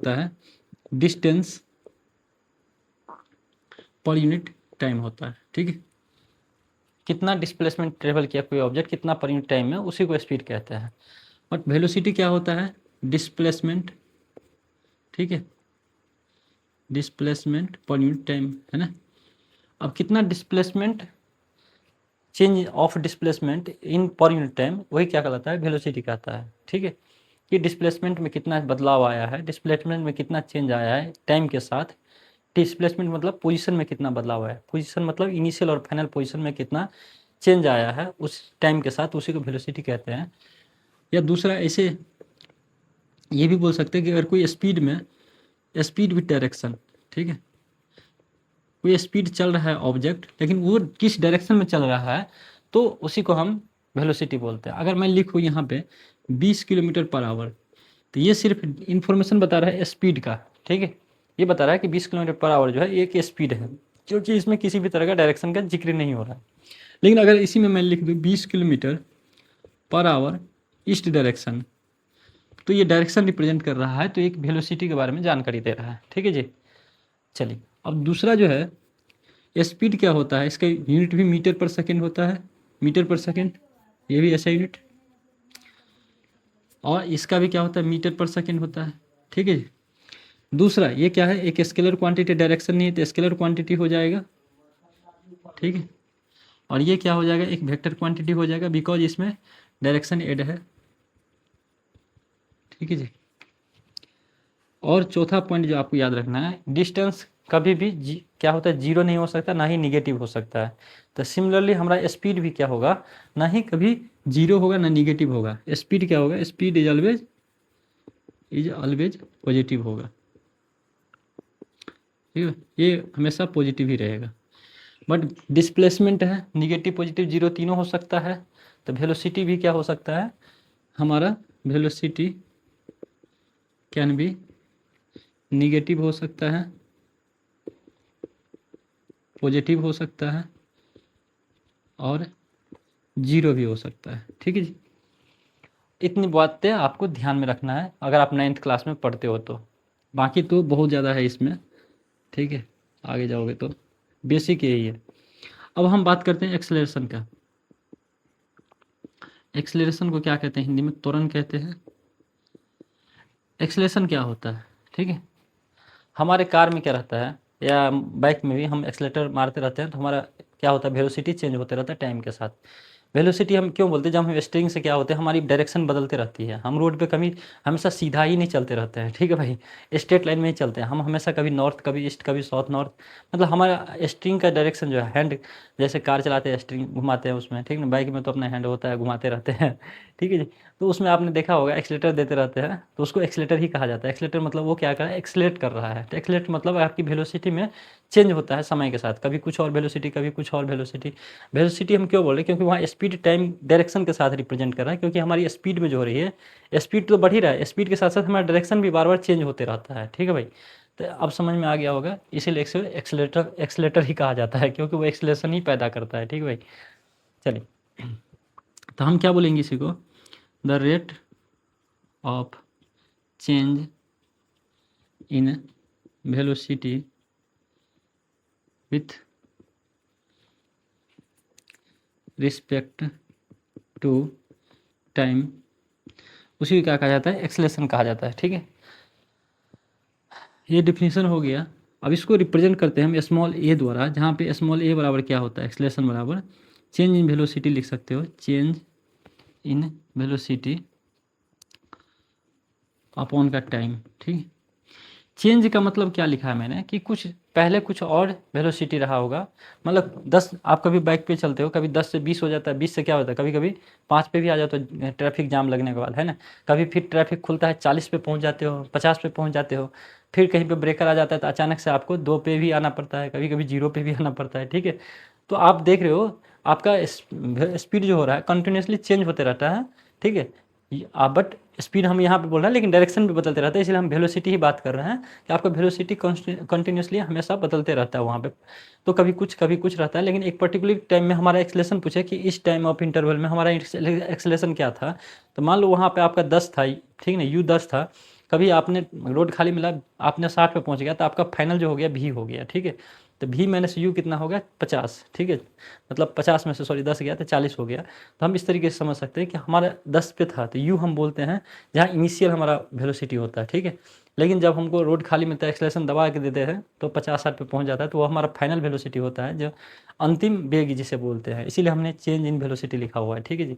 होता है, distance per unit time होता है, ठीक है। कितना डिस्प्लेसमेंट ट्रेवल किया कोई ऑब्जेक्ट, कितना पर यूनिट टाइम में, उसी को स्पीड कहते हैं। बट वेलोसिटी क्या होता है, डिस्प्लेसमेंट, ठीक है, डिस्प्लेसमेंट पर यूनिट टाइम, है ना। अब कितना displacement, change of displacement in per unit time, वही क्या कहलाता है, वेलोसिटी कहता है, ठीक है। कि डिस्प्लेसमेंट में कितना बदलाव आया है, डिस्प्लेसमेंट में कितना चेंज आया है टाइम के साथ। डिस्प्लेसमेंट मतलब पोजीशन में कितना बदलाव आया है, पोजीशन मतलब इनिशियल और फाइनल पोजीशन में कितना चेंज आया है उस टाइम के साथ, उसी को वेलोसिटी कहते हैं। या दूसरा ऐसे ये भी बोल सकते हैं कि अगर कोई स्पीड में, स्पीड विथ डायरेक्शन, ठीक है, कोई स्पीड चल रहा है ऑब्जेक्ट, लेकिन वो किस डायरेक्शन में चल रहा है, तो उसी को हम वेलोसिटी बोलते हैं। अगर मैं लिखूँ यहाँ पे 20 किलोमीटर पर आवर, तो ये सिर्फ इन्फॉर्मेशन बता रहा है स्पीड का, ठीक है। ये बता रहा है कि 20 किलोमीटर पर आवर जो है एक स्पीड है, क्योंकि इसमें किसी भी तरह का डायरेक्शन का जिक्र नहीं हो रहा है। लेकिन अगर इसी में मैं लिख दूँ 20 kilometre per hour east direction, तो ये डायरेक्शन रिप्रेजेंट कर रहा है, तो एक वेलोसिटी के बारे में जानकारी दे रहा है, ठीक है जी। चलिए, अब दूसरा जो है स्पीड क्या होता है, इसका यूनिट भी मीटर पर सेकेंड होता है, मीटर पर सेकेंड, ये भी ऐसा यूनिट, और इसका भी क्या होता है, मीटर पर सेकेंड होता है, ठीक है जी। दूसरा ये क्या है, एक स्केलर क्वांटिटी, डायरेक्शन नहीं है तो स्केलर क्वांटिटी हो जाएगा, ठीक है। और ये क्या हो जाएगा, एक वेक्टर क्वांटिटी हो जाएगा, बिकॉज इसमें डायरेक्शन एड है, ठीक है जी। और चौथा पॉइंट जो आपको याद रखना है, डिस्टेंस कभी भी क्या होता है, जीरो नहीं हो सकता, ना ही निगेटिव हो सकता है। तो सिमिलरली हमारा स्पीड भी क्या होगा, ना ही कभी जीरो होगा ना निगेटिव होगा। स्पीड क्या होगा, स्पीड इज ऑलवेज पॉजिटिव होगा, ठीक है, ये हमेशा पॉजिटिव ही रहेगा। बट डिस्प्लेसमेंट है, निगेटिव पॉजिटिव जीरो तीनों हो सकता है। तो वेलोसिटी भी क्या हो सकता है, हमारा वेलोसिटी कैन बी निगेटिव हो सकता है, पॉजिटिव हो सकता है, और जीरो भी हो सकता है, ठीक है जी। इतनी बातें आपको ध्यान में रखना है अगर आप 9th क्लास में पढ़ते हो तो। बाकी तो बहुत ज़्यादा है इसमें, ठीक है, आगे जाओगे तो बेसिक यही है। अब हम बात करते हैं एक्सेलरेशन का। एक्सेलरेशन को क्या कहते हैं, हिंदी में त्वरण कहते हैं। एक्सेलरेशन क्या होता है, ठीक है, हमारे कार में क्या रहता है या बाइक में भी हम एक्सेलेटर मारते रहते हैं, तो हमारा क्या होता है, वेलोसिटी चेंज होते रहता है टाइम के साथ। वेलोसिटी हम क्यों बोलते हैं, जब हम स्टीयरिंग से क्या होते हैं, हमारी डायरेक्शन बदलते रहती है, हम रोड पे कभी हमेशा सीधा ही नहीं चलते रहते हैं, ठीक है भाई, स्ट्रेट लाइन में ही चलते हैं हम हमेशा, कभी नॉर्थ कभी ईस्ट कभी साउथ नॉर्थ, मतलब हमारा स्टीयरिंग का डायरेक्शन जो है, हैंड जैसे कार चलाते हैं स्टीयरिंग घुमाते हैं उसमें, ठीक है ना, बाइक में तो अपना हैंड होता है, घुमाते रहते हैं, ठीक है जी। तो उसमें आपने देखा होगा एक्सीलेटर देते रहते हैं, तो उसको एक्सीलेटर ही कहा जाता है। एक्सीलेटर मतलब वो क्या कर रहा है, एक्सीलेट कर रहा है। तो एक्सीलेट मतलब आपकी वेलोसिटी में चेंज होता है समय के साथ, कभी कुछ और वेलोसिटी कभी कुछ और वेलोसिटी। वेलोसिटी हम क्यों बोल रहे हैं, क्योंकि वहाँ स्पीड टाइम डायरेक्शन के साथ रिप्रेजेंट कर रहा है, क्योंकि हमारी स्पीड में जो हो रही है, स्पीड तो बढ़ ही रहा है, स्पीड के साथ साथ हमारा डायरेक्शन भी बार बार चेंज होते रहता है, ठीक है भाई। तो अब समझ में आ गया होगा, इसीलिए एक्सीलेटर एक्सीलेटर ही कहा जाता है, क्योंकि वो एक्सीलेशन ही पैदा करता है, ठीक है भाई। चलिए, तो हम क्या बोलेंगे इसी को, the rate of change in velocity with respect to time, उसी को क्या कहा जाता है, एक्सेलरेशन कहा जाता है, ठीक है। ये डिफिनीशन हो गया। अब इसको रिप्रेजेंट करते हैं हम स्मॉल ए द्वारा, जहाँ पे स्मॉल ए बराबर क्या होता है, एक्सेलरेशन बराबर चेंज इन वेलोसिटी लिख सकते हो, चेंज इन वेलोसिटी अपॉन का टाइम, ठीक। चेंज का मतलब क्या लिखा है मैंने, कि कुछ पहले कुछ और वेलोसिटी रहा होगा, मतलब 10, आप कभी बाइक पे चलते हो, कभी 10 से 20 हो जाता है, 20 से क्या होता है, कभी कभी 5 पे भी आ जाता है ट्रैफिक जाम लगने के बाद, है ना। कभी फिर ट्रैफिक खुलता है, 40 पे पहुंच जाते हो, 50 पे पहुंच जाते हो, फिर कहीं पे ब्रेकर आ जाता है तो अचानक से आपको 2 पे भी आना पड़ता है, कभी कभी 0 पे भी आना पड़ता है, ठीक है। तो आप देख रहे हो आपका स्पीड जो हो रहा है कंटिन्यूसली चेंज होते रहता है, ठीक है। बट स्पीड हम यहाँ पे बोल रहे हैं, लेकिन डायरेक्शन भी बदलते रहता है, इसलिए हम वेलोसिटी ही बात कर रहे हैं कि आपका वेलोसिटी कंटिन्यूसली हमेशा बदलते रहता है वहाँ पे। तो कभी कुछ रहता है, लेकिन एक पर्टिकुलर टाइम में हमारा एक्सेलेरेशन पूछे कि इस टाइम ऑफ इंटरवल में हमारा एक्सेलेरेशन क्या था, तो मान लो वहाँ पे आपका 10 था, ठीक है ना, u 10 था, कभी आपने रोड खाली मिला, आपने 60 पे पहुंच गया तो आपका फाइनल जो हो गया भी हो गया, ठीक है। तो भी माइनस यू कितना हो गया 50, ठीक है, मतलब 50 में से सॉरी 10 गया तो 40 हो गया। तो हम इस तरीके से समझ सकते हैं कि हमारा 10 पे था तो यू हम बोलते हैं जहाँ इनिशियल हमारा वेलोसिटी होता है, ठीक है। लेकिन जब हमको रोड खाली मिलता है, एक्सेलरेशन दबा के देते हैं तो 50-60 पे पहुंच जाता है, तो वो हमारा फाइनल वेलोसिटी होता है, जो अंतिम वेग जिसे बोलते हैं, इसीलिए हमने चेंज इन वेलोसिटी लिखा हुआ है, ठीक है जी।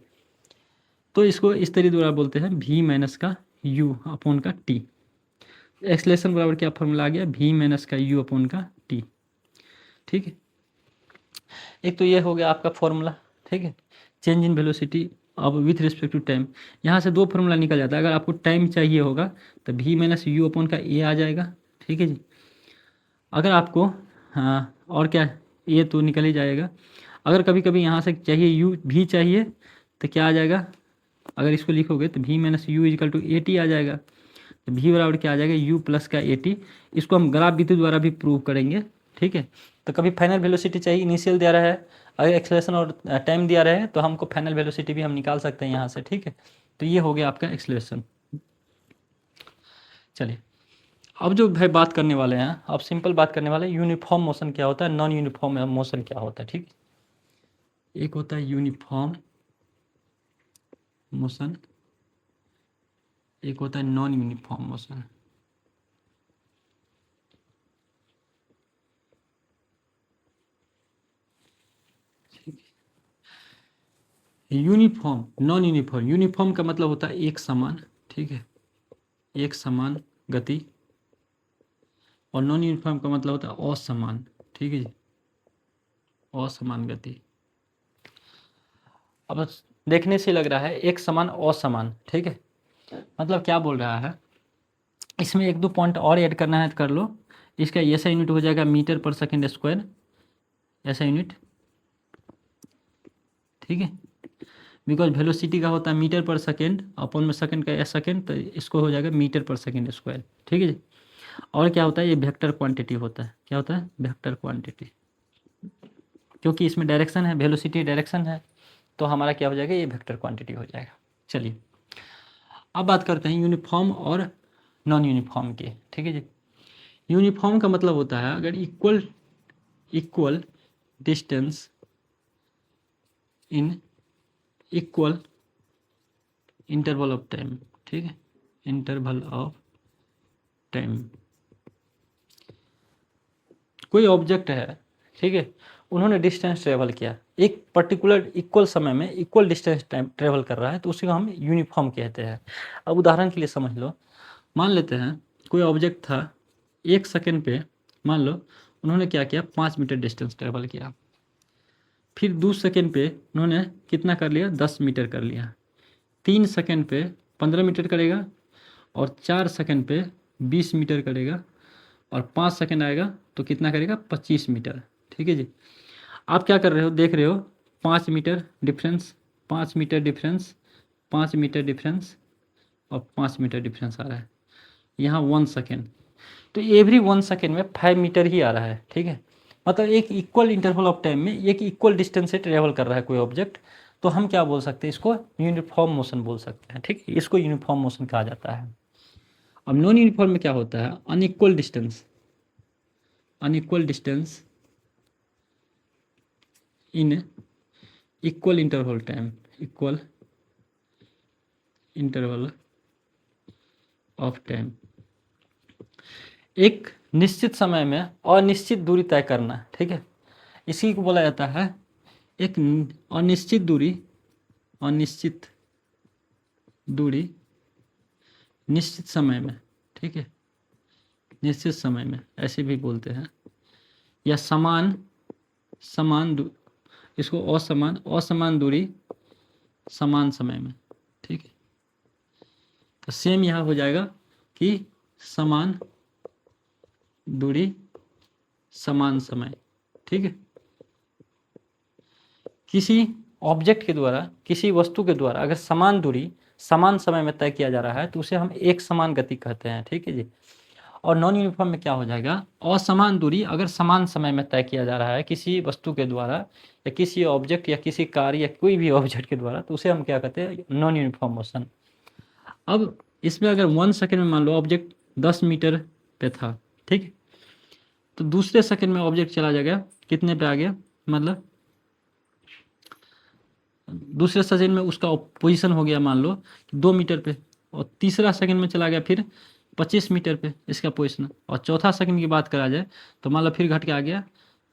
तो इसको इस तरीके द्वारा बोलते हैं भी माइनस का यू अपॉन का टी। एक्सेलरेशन बराबर क्या फॉर्मूला आ गया, भी माइनस का यू अपॉन का टी, ठीक है। एक तो ये हो गया आपका फॉर्मूला, ठीक है, चेंज इन वेलोसिटी अब विथ रिस्पेक्ट टू टाइम। यहाँ से 2 फॉर्मूला निकल जाता है। अगर आपको टाइम चाहिए होगा तो भी माइनस यू अपॉन का ए आ जाएगा, ठीक है जी। अगर आपको हाँ और क्या, ये तो निकल ही जाएगा। अगर कभी कभी यहाँ से चाहिए यू भी चाहिए तो क्या आ जाएगा, अगर इसको लिखोगे तो भी minus u is equal to a t आ जाएगा। तो भी बराबर क्या आ जाएगा, यू प्लस का ए टी। इसको हम ग्राफ विधि द्वारा भी प्रूव करेंगे, ठीक है। तो कभी फाइनल वेलोसिटी चाहिए, इनिशियल दिया रहा है, अगर एक्सेलरेशन और टाइम दिया रहा है तो हमको फाइनल वेलोसिटी भी हम निकाल सकते हैं यहाँ से, ठीक है। तो ये हो गया आपका एक्सेलरेशन। चलिए अब जो भाई बात करने वाले हैं, अब सिंपल बात करने वाले हैं, यूनिफॉर्म मोशन क्या होता है, नॉन यूनिफॉर्म मोशन क्या होता है, ठीक है। एक होता है यूनिफॉर्म मोशन, एक होता है non uniform motion. Uniform, non uniform, uniform का मतलब होता है एक समान, ठीक है, एक समान गति। और नॉन यूनिफॉर्म का मतलब होता है असमान, ठीक है जी, असमान गति। अब देखने से लग रहा है एक समान असमान, ठीक है, मतलब क्या बोल रहा है, इसमें 1-2 पॉइंट और ऐड करना है तो कर लो। इसका ऐसा यूनिट हो जाएगा मीटर पर सेकेंड स्क्वायर, ऐसा यूनिट, ठीक है, बिकॉज वेलोसिटी का होता है मीटर पर सेकेंड, अपॉन में सेकेंड का एस सेकेंड, तो इसको हो जाएगा मीटर पर सेकेंड स्क्वायर, ठीक है जी। और क्या होता है, ये वेक्टर क्वांटिटी होता है, क्या होता है, वेक्टर क्वांटिटी, क्योंकि इसमें डायरेक्शन है, वेलोसिटी डायरेक्शन है, तो हमारा क्या हो जाएगा, ये वेक्टर क्वांटिटी हो जाएगा। चलिए अब बात करते हैं यूनिफॉर्म और नॉन यूनिफॉर्म की, ठीक है जी। यूनिफॉर्म का मतलब होता है अगर equal distance in equal interval of time, ठीक है, इंटरवल ऑफ टाइम। कोई ऑब्जेक्ट है, ठीक है, उन्होंने डिस्टेंस ट्रेवल किया, एक पर्टिकुलर इक्वल समय में इक्वल डिस्टेंस टाइम ट्रेवल कर रहा है, तो उसी को हम यूनिफॉर्म कहते हैं। अब उदाहरण के लिए समझ लो, मान लेते हैं कोई ऑब्जेक्ट था, 1 सेकेंड पे मान लो उन्होंने क्या किया, 5 मीटर डिस्टेंस ट्रेवल किया। फिर 2 सेकेंड पे उन्होंने कितना कर लिया, 10 मीटर कर लिया। 3 सेकेंड पे 15 मीटर करेगा, और 4 सेकेंड पे 20 मीटर करेगा, और 5 सेकेंड आएगा तो कितना करेगा, 25 मीटर, ठीक है जी। आप क्या कर रहे हो, देख रहे हो 5 metre difference, 5 metre difference, 5 metre difference, और 5 मीटर डिफरेंस आ रहा है यहाँ 1 सेकेंड। तो एवरी 1 सेकेंड में 5 मीटर ही आ रहा है, ठीक है, मतलब एक इक्वल इंटरवल ऑफ टाइम में एक इक्वल डिस्टेंस से ट्रेवल कर रहा है कोई ऑब्जेक्ट, तो हम क्या बोल सकते हैं, इसको यूनिफॉर्म मोशन बोल सकते हैं, ठीक है, इसको यूनिफॉर्म मोशन कहा जाता है। अब नॉन यूनिफॉर्म में क्या होता है, unequal distance, unequal distance in equal interval time, equal interval of time. एक निश्चित समय में अनिश्चित दूरी तय करना, ठीक है, इसी को बोला जाता है एक अनिश्चित दूरी, अनिश्चित दूरी निश्चित समय में, ठीक है, निश्चित समय में ऐसे भी बोलते हैं, या समान इसको असमान दूरी समान समय में, ठीक है। तो सेम यहाँ हो जाएगा कि समान दूरी समान समय, ठीक है। किसी ऑब्जेक्ट के द्वारा, किसी वस्तु के द्वारा अगर समान दूरी समान समय में तय किया जा रहा है तो उसे हम एक समान गति कहते हैं, ठीक है जी। और नॉन यूनिफॉर्म में क्या हो जाएगा, असमान दूरी अगर समान समय में तय किया जा रहा है किसी वस्तु के द्वारा, या किसी ऑब्जेक्ट या किसी कार या कोई भी ऑब्जेक्ट के द्वारा, तो उसे हम क्या कहते हैं, नॉन यूनिफॉर्म मोशन। अब इसमें अगर 1 सेकंड में मान लो ऑब्जेक्ट 10 मीटर पे था, ठीक है, तो दूसरे सेकंड में ऑब्जेक्ट चला जाएगा कितने पे आ गया, मतलब दूसरे सेकंड में उसका पोजीशन हो गया मान लो 2 मीटर पे, और तीसरा सेकंड में चला गया फिर 25 मीटर पे इसका पोजीशन, और चौथा सेकंड की बात करा जाए तो मान लो फिर घट के आ गया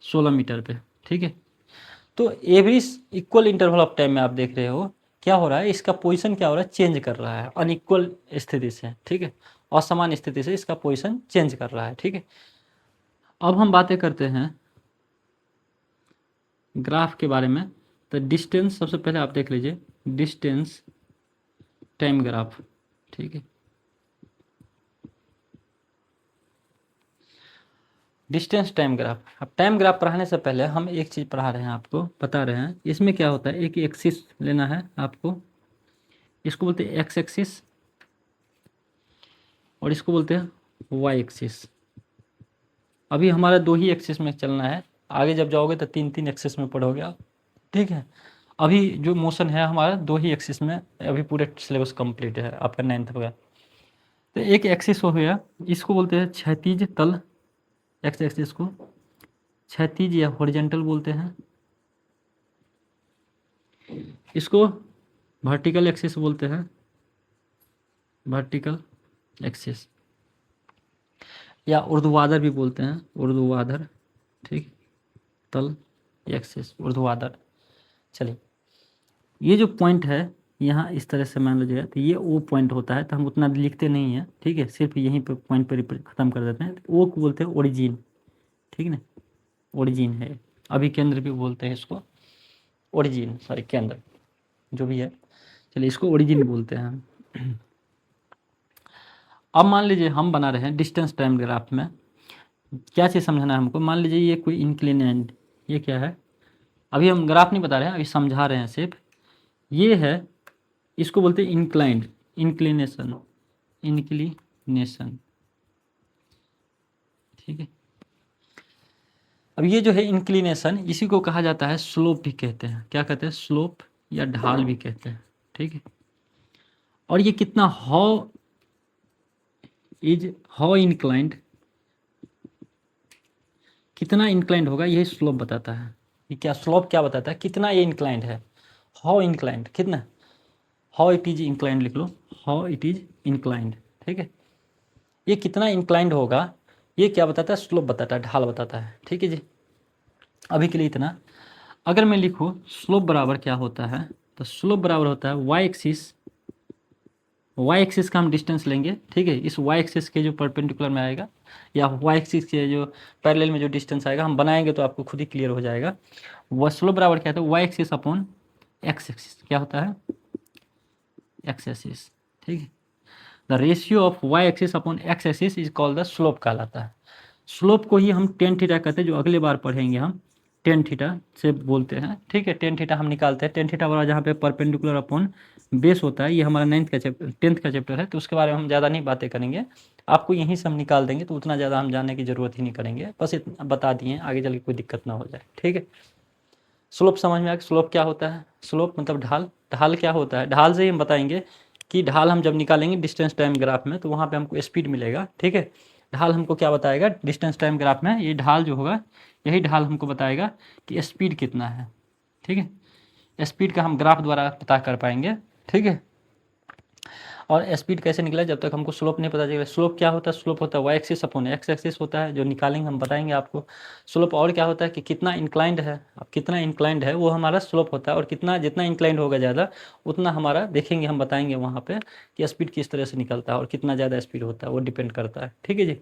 16 मीटर पे, ठीक है। तो every equal interval of time में आप देख रहे हो क्या हो रहा है, इसका पोजीशन क्या हो रहा है, चेंज कर रहा है अनइक्वल स्थिति से, ठीक है, असमान स्थिति से इसका पोजीशन चेंज कर रहा है, ठीक है। अब हम बातें करते हैं ग्राफ के बारे में। तो डिस्टेंस सबसे पहले आप देख लीजिए, डिस्टेंस टाइम ग्राफ, ठीक है। Distance time graph. अब टाइम ग्राफ पढ़ाने से पहले हम एक चीज़ पढ़ा रहे हैं, आपको बता रहे हैं इसमें क्या होता है। एक एक्सिस लेना है आपको, इसको बोलते हैं एक्स एक्सिस, और इसको बोलते हैं वाई एक्सिस। अभी हमारा 2 ही एक्सिस में चलना है, आगे जब जाओगे तो 3-3 एक्सिस में पढ़ोगे आप, ठीक है। अभी जो मोशन है हमारा 2 ही एक्सिस में, अभी पूरे सिलेबस कंप्लीट है आपका 9th हो गया। तो एक एक्सिस हो गया, इसको बोलते हैं क्षैतिज तल, एक्स एक्सिस को क्षैतिज या हॉरिजॉन्टल बोलते हैं। इसको वर्टिकल एक्सिस बोलते हैं, वर्टिकल एक्सिस, या ऊर्ध्वाधर भी बोलते हैं, ऊर्ध्वाधर, ठीक, तल एक्सिस, ऊर्ध्वाधर। चलिए, ये जो पॉइंट है यहाँ इस तरह से मान लीजिएगा, तो ये ओ पॉइंट होता है, तो हम उतना लिखते नहीं हैं, ठीक है, सिर्फ यहीं पे पॉइंट पर ख़त्म कर देते हैं। ओ को बोलते हैं ओरिजिन, ठीक ना, ओरिजिन है। अभी केंद्र भी बोलते हैं इसको, ओरिजिन, सॉरी केंद्र, जो भी है, चलिए इसको ओरिजिन बोलते हैं। अब मान लीजिए हम बना रहे हैं डिस्टेंस टाइम ग्राफ में, क्या चीज़ समझना है हमको। मान लीजिए ये कोई इंक्लिनेंट, ये क्या है, अभी हम ग्राफ नहीं बता रहे हैं, अभी समझा रहे हैं सिर्फ। ये है, इसको बोलते हैं इंक्लाइंड, इंक्लिनेशन, इंक्लिनेशन, ठीक है। अब ये जो है इंक्लिनेशन, इसी को कहा जाता है स्लोप भी कहते हैं। क्या कहते हैं, स्लोप या ढाल भी कहते हैं, ठीक है। और ये कितना हाउ इंक्लाइंड, कितना इंक्लाइंड होगा, यही स्लोप बताता है। ये क्या स्लोप क्या बताता है, कितना ये इंक्लाइंड है, हाउ इंक्लाइंड, कितना, हाउ इट इज इंक्लाइंड लिख लो, हाउ इट इज इंक्लाइंड, ठीक है। ये कितना इंक्लाइंड होगा, ये क्या बताता है, स्लोप बताता है, ढाल बताता है, ठीक है जी। अभी के लिए इतना। अगर मैं लिखूँ स्लोप बराबर क्या होता है, तो स्लोप बराबर होता है वाई एक्सिस, वाई एक्सिस का हम डिस्टेंस लेंगे, ठीक है, इस वाई एक्सिस के जो परपेंडिकुलर में आएगा, या वाई एक्सिस के जो पैरेलल में जो डिस्टेंस आएगा, हम बनाएंगे तो आपको खुद ही क्लियर हो जाएगा। वह स्लोप बराबर क्या होता है, Y axis upon X axis, क्या होता है, एक्स एक्सिस, ठीक है। The ratio of Y axis upon X axis is called the slope कहलाता है। स्लोप को ही हम टेन थीटा कहते हैं, जो अगले बार पढ़ेंगे हम, टेन थीटा से बोलते हैं, ठीक है। टेन थीटा हम निकालते हैं, टेन थीटा वाला जहाँ पे परपेंडिकुलर अपॉन बेस होता है, ये हमारा 9th का चैप्टर, 10th का चैप्टर है, तो उसके बारे में हम ज़्यादा नहीं बातें करेंगे, आपको यहीं से हम निकाल देंगे, तो उतना ज़्यादा हम जानने की ज़रूरत ही नहीं करेंगे, बस इतना बता दिए, आगे चल के कोई दिक्कत ना हो जाए, ठीक है। स्लोप समझ में आ गया, स्लोप क्या होता है, स्लोप मतलब ढाल। ढाल क्या होता है, ढाल से ही हम बताएंगे कि ढाल हम जब निकालेंगे डिस्टेंस टाइम ग्राफ में, तो वहाँ पे हमको स्पीड मिलेगा, ठीक है। ढाल हमको क्या बताएगा डिस्टेंस टाइम ग्राफ में, ये ढाल जो होगा, यही ढाल हमको बताएगा कि स्पीड कितना है, ठीक है। स्पीड का हम ग्राफ द्वारा पता कर पाएंगे, ठीक है। और स्पीड कैसे निकला, जब तक हमको स्लोप नहीं पता चलेगा। स्लोप क्या होता है, स्लोप होता है Y axis upon X axis होता है, जो निकालेंगे हम बताएंगे आपको। स्लोप और क्या होता है कि कितना इंक्लाइंड है, अब कितना इंक्लाइंड है वो हमारा स्लोप होता है, और कितना जितना इंक्लाइंड होगा ज़्यादा उतना हमारा देखेंगे, हम बताएंगे वहाँ पे कि स्पीड किस तरह से निकलता है, और कितना ज़्यादा स्पीड होता है वो डिपेंड करता है, ठीक है जी।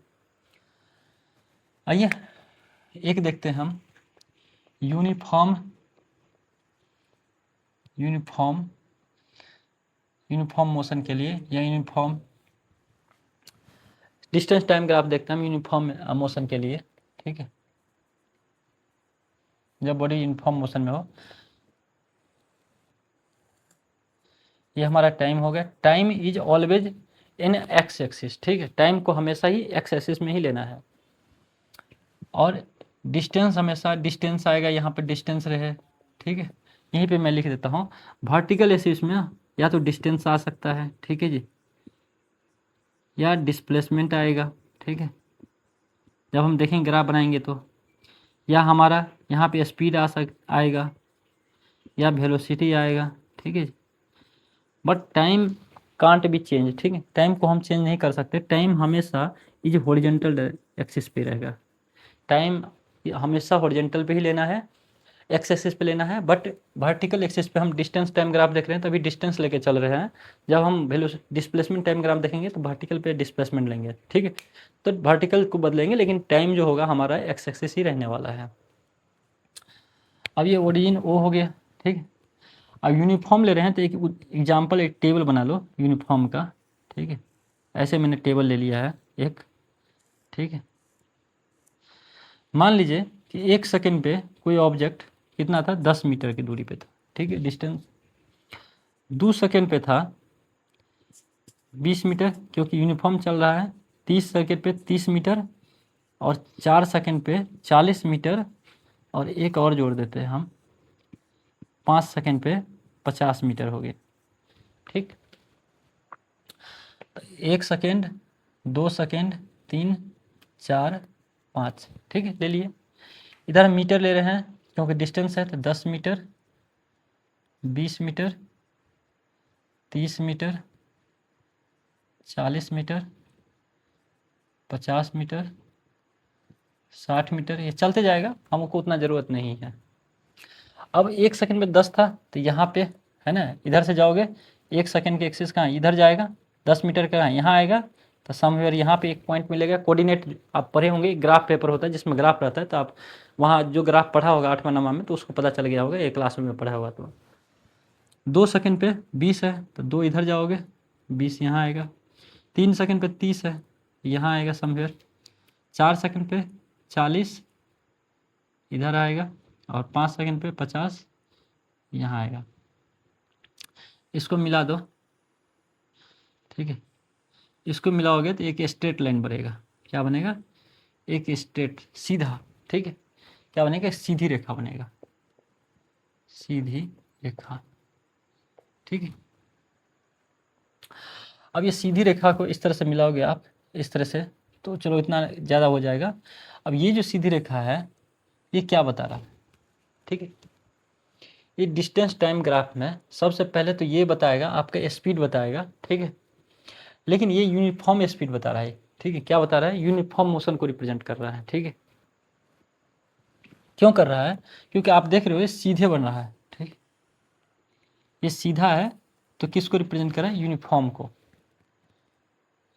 आइए एक देखते हैं हम, यूनिफॉर्म यूनिफॉर्म यूनिफॉर्म मोशन के लिए, या यूनिफॉर्म डिस्टेंस टाइम ग्राफ देखते हैं हम यूनिफॉर्म मोशन के लिए, ठीक है। जब बॉडी यूनिफॉर्म मोशन में हो, ये हमारा टाइम हो गया। Time is always in x axis, ठीक है, टाइम को हमेशा ही एक्स एक्सिस में ही लेना है। और डिस्टेंस हमेशा डिस्टेंस आएगा, यहाँ पर डिस्टेंस रहे, ठीक है। यहीं पे मैं लिख देता हूँ, वर्टिकल एक्सिस में या तो डिस्टेंस आ सकता है, ठीक है जी, या डिस्प्लेसमेंट आएगा, ठीक है, जब हम देखेंगे ग्राफ बनाएंगे तो, या हमारा यहाँ पे स्पीड आएगा, या वेलोसिटी आएगा, ठीक है। But time can't be change, ठीक है, टाइम को हम चेंज नहीं कर सकते, टाइम हमेशा इज हॉरिजॉन्टल एक्सिस पे रहेगा, टाइम हमेशा हॉरिजॉन्टल पे ही लेना है, एक्स एक्सिस पे लेना है, बट वर्टिकल एक्सिस पे हम डिस्टेंस टाइम ग्राफ देख रहे हैं, तभी डिस्टेंस लेके चल रहे हैं, जब हम वैल्यू डिस्प्लेसमेंट टाइम ग्राफ देखेंगे तो वर्टिकल पे डिस्प्लेसमेंट लेंगे, ठीक है, तो वर्टिकल को बदलेंगे, लेकिन टाइम जो होगा हमारा एक्स एक्सिस ही रहने वाला है। अब ये ओरिजिन ओ हो गया, ठीक है। अब यूनिफॉर्म ले रहे हैं तो एक एग्जाम्पल, एक टेबल बना लो यूनिफॉर्म का, ठीक है, ऐसे मैंने टेबल ले लिया है एक, ठीक है। मान लीजिए कि 1 सेकंड पे कोई ऑब्जेक्ट कितना था, 10 मीटर की दूरी पे था, ठीक है, डिस्टेंस। 2 सेकंड पे था 20 मीटर, क्योंकि यूनिफॉर्म चल रहा है। 30 सेकंड पे 30 मीटर, और 4 सेकंड पे 40 मीटर, और एक और जोड़ देते हैं हम, 5 सेकंड पे 50 मीटर हो गए, ठीक। 1 सेकंड, 2 सेकंड, 3, 4, 5, ठीक है, ले लिए। इधर हम मीटर ले रहे हैं क्योंकि डिस्टेंस है, तो 10 metre, 20 metre, 30 metre, 40 metre, 50 metre, 60 metre, ये चलते जाएगा, हमको उतना ज़रूरत नहीं है। अब 1 सेकंड में 10 था, तो यहाँ पे है ना, इधर से जाओगे 1 सेकंड के एक्सिस कहाँ, इधर जाएगा, 10 मीटर का यहाँ आएगा, तो समवेयर यहाँ पे एक पॉइंट मिलेगा। कोऑर्डिनेट आप पढ़े होंगे, ग्राफ पेपर होता है जिसमें ग्राफ रहता है, तो आप वहाँ जो ग्राफ पढ़ा होगा 8वां 9वां में, तो उसको पता चल गया होगा, एक क्लास में पढ़ा होगा। तो 2 सेकंड पे 20 है, तो 2 इधर जाओगे, 20 यहाँ आएगा। 3 सेकंड पे 30 है, यहाँ आएगा समवेयर। 4 सेकंड पे 40 इधर आएगा, और 5 सेकंड पे 50 यहाँ आएगा। इसको मिला दो, ठीक है, इसको मिलाओगे तो एक स्ट्रेट लाइन बनेगा। क्या बनेगा? एक स्ट्रेट, सीधा, ठीक है। क्या बनेगा? सीधी रेखा बनेगा, सीधी रेखा, ठीक है। अब ये सीधी रेखा को इस तरह से मिलाओगे आप, इस तरह से, तो चलो इतना ज़्यादा हो जाएगा। अब ये जो सीधी रेखा है, ये क्या बता रहा है, ठीक है। ये डिस्टेंस टाइम ग्राफ में सबसे पहले तो ये बताएगा, आपका स्पीड बताएगा, ठीक है, लेकिन ये यूनिफॉर्म स्पीड बता रहा है, ठीक है। क्या बता रहा है? यूनिफॉर्म मोशन को रिप्रेजेंट कर रहा है, ठीक है। क्यों कर रहा है? क्योंकि आप देख रहे हो ये सीधे बन रहा है, ठीक। ये सीधा है, तो किसको रिप्रेजेंट कर रहा है? यूनिफॉर्म को।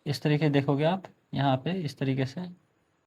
इस तरीके से देखोगे आप यहाँ पे, इस तरीके से